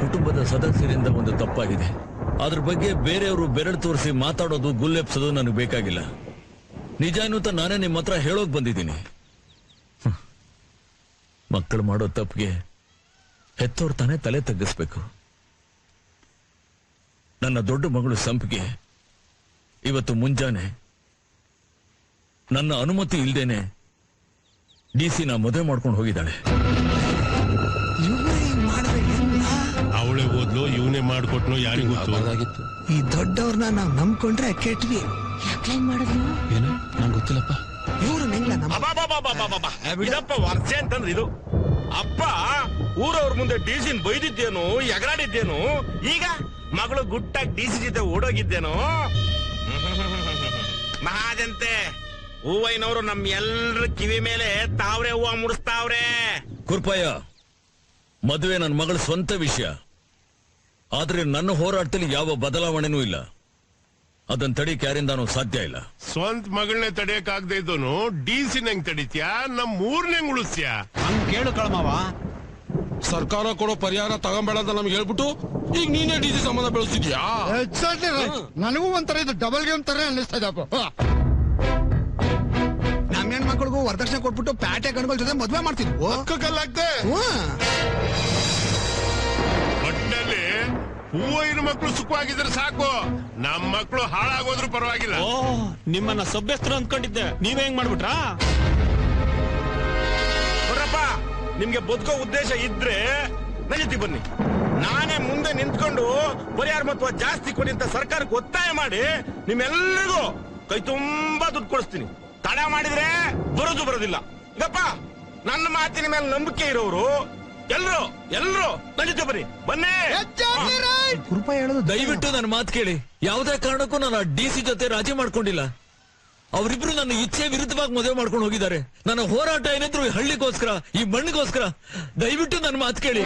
ಕುಟುಂಬದ ಸದಸ್ಯರಿಂದ ಒಂದು ತಪ್ಪಾಗಿದೆ. ಅದ್ರ ಬಗ್ಗೆ ಬೇರೆಯವರು ಬೆರಳು ತೋರಿಸಿ ಮಾತಾಡೋದು ಗುಲ್ಲೆಪ್ಸೋದು ನನಗೆ ಬೇಕಾಗಿಲ್ಲ. ನಿಜ ಅನ್ನುತ್ತ ನಾನೇ ನಿಮ್ಮ ಹತ್ರ ಹೇಳೋಕ್ ಬಂದಿದ್ದೀನಿ. ಮಕ್ಕಳು ಮಾಡೋ ತಪ್ಪಿಗೆ ಹೆತ್ತೋರ್ ತಾನೇ ತಲೆ ತಗ್ಗಿಸ್ಬೇಕು. ನನ್ನ ದೊಡ್ಡ ಮಗಳು ಸಂಪಿಗೆ ಇವತ್ತು ಮುಂಜಾನೆ ನನ್ನ ಅನುಮತಿ ಇಲ್ದೇನೆ DC ಮದುವೆ ಮಾಡ್ಕೊಂಡು ಹೋಗಿದ್ದಾಳೆ. ಅವಳೇ ಓದ್ಲು, ಇವನೇ ಮಾಡ್ಕೊಟ್ನು, ಯಾರಿಗೂ ಗೊತ್ತಾಗಿತ್ತು. ಈ ದೊಡ್ಡವ್ರನ್ನ ನಾವ್ ನಂಬ್ಕೊಂಡ್ರೆ ಕೆಟ್ವಿ. ಯಾಕೆ ಮಾಡಿದ್ಲು ಏನು ನಂಗೆ ಗೊತ್ತಿಲ್ಲಪ್ಪ. ಇವ್ರು ಇದಪ್ಪ ವರ್ಷೆ ಅಂತಂದ್ರೆ ಇದು ಅಪ್ಪ ಊರವ್ರ ಮುಂದೆ DC ಬೈದಿದ್ದೇನು, ಎಗರಾಡಿದ್ದೇನು, ಈಗ ಮಗಳು ಗುಟ್ಟಾಗಿ DC ಜೊತೆ ಓಡೋಗಿದ್ದೇನು. ಮಹಾಜಂತೆ ಹೂವೈನವರು ನಮ್ ಎಲ್ರ ಕಿವಿ ಮೇಲೆ ತಾವ್ರೆ ಹೂವ ಮುಡಿಸ್ತಾವ್ರೆ. ಕುರ್ಪಯ್ಯ, ಮದುವೆ ನನ್ನ ಮಗಳ ಸ್ವಂತ ವಿಷಯ. ಆದ್ರೆ ನನ್ನ ಹೋರಾಟದಲ್ಲಿ ಯಾವ ಬದಲಾವಣೆನೂ ಇಲ್ಲ. ಅದನ್ನ ತಡಿಕ್ ಯಾರಿಂದಾನು ಸಾಧ್ಯ ಇಲ್ಲ. ಸ್ವಂತ ಮಗಳನ್ನೇ ತಡೆಯಕ್ಕಾಗದೆ ಇದ್ದೋನು DC ನಂಗ್ ತಡಿತ್ಯಾ, ನಮ್ ಊರ್ನಂಗ್ ಉಳಿಸ್ತ್ಯಾ? ಹಂಗ್ ಕೇಳು ಕಳಮವ. ಸರ್ಕಾರ ಕೊಡೋ ಪರಿಹಾರ ತಗೊಂಬೇಡ ಅಂತ ನಮ್ಗೆ ಹೇಳ್ಬಿಟ್ಟು ಈಗ ನೀನೇ DC ಸಂಬಂಧ ಬೆಳೆಸ್ತಿದ್ಯಾ? ನನಗೂ ಒಂಥರ ಇದು ಡಬಲ್ ಗೇಮ್ ತರ ಅನ್ನಿಸ್ತಾ ಇದಪ್ಪ. ನಮ್ಮ ಹೆಣ್ಮಕ್ಳಿಗೂ ವರದಕ್ಷಿಣೆ ಕೊಟ್ಬಿಟ್ಟು ಪ್ಯಾಟೆ ಗಣಗಳ ಜೊತೆ ಮದ್ವೆ ಮಾಡ್ತಿದ್ವು. ಕಲ್ಲಾಗ್ದೆ ಒಟ್ಟಿನಲ್ಲಿ ಹೂವಿನ ಮಕ್ಕಳು ಸುಖವಾಗಿದ್ರೆ ಸಾಕು, ನಮ್ ಮಕ್ಕಳು ಹಾಳಾಗೋದ್ರು ಪರವಾಗಿಲ್ಲ. ನಿಮ್ಮನ್ನ ಸಭ್ಯಸ್ಥರು ಅಂದ್ಕೊಂಡಿದ್ದೆ, ನೀವೇ ಹೆಂಗ್ ಮಾಡ್ಬಿಟ್ರಾ? ನೋಡ್ರಪ್ಪ, ನಿಮ್ಗೆ ಬದುಕೋ ಉದ್ದೇಶ ಇದ್ರೆ ನನ್ನ ಜೊತೆ ಬನ್ನಿ. ನಾನೇ ಮುಂದೆ ನಿಂತ್ಕೊಂಡು ಪರಿಹಾರ ಮೊತ್ತ ಜಾಸ್ತಿ ಕೊಡಿ ಅಂತ ಸರ್ಕಾರಕ್ಕೆ ಒತ್ತಾಯ ಮಾಡಿ ನಿಮ್ಮೆಲ್ಲರಿಗೂ ಕೈ ತುಂಬಾ ದುಡ್ಡು ಕೊಡಿಸ್ತೀನಿ. ತಡ ಮಾಡಿದ್ರೆ ಬರೋದಿಲ್ಲ. ಇದಪ್ಪ ನನ್ನ ಮಾತಿನ ಮೇಲೆ ನಂಬಿಕೆ ಇರೋರು ಎಲ್ರು ನನ್ನ ಜೊತೆ ಬನ್ನಿ. ಕೃಪಾ ಹೇಳೋದು ದಯವಿಟ್ಟು ನನ್ನ ಮಾತು ಕೇಳಿ. ಯಾವುದೇ ಕಾರಣಕ್ಕೂ ನಾನು DC ಜೊತೆ ರಾಜಿ ಮಾಡ್ಕೊಂಡಿಲ್ಲ. ಅವರಿಬ್ರು ನನ್ನ ಇಚ್ಛೆ ವಿರುದ್ಧವಾಗಿ ಮದುವೆ ಮಾಡ್ಕೊಂಡು ಹೋಗಿದ್ದಾರೆ. ನನ್ನ ಹೋರಾಟ ಏನಿದ್ರು ಈ ಹಳ್ಳಿಗೋಸ್ಕರ, ಈ ಮಣ್ಣಿಗೋಸ್ಕರ. ದಯವಿಟ್ಟು ನನ್ನ ಮಾತು ಕೇಳಿ.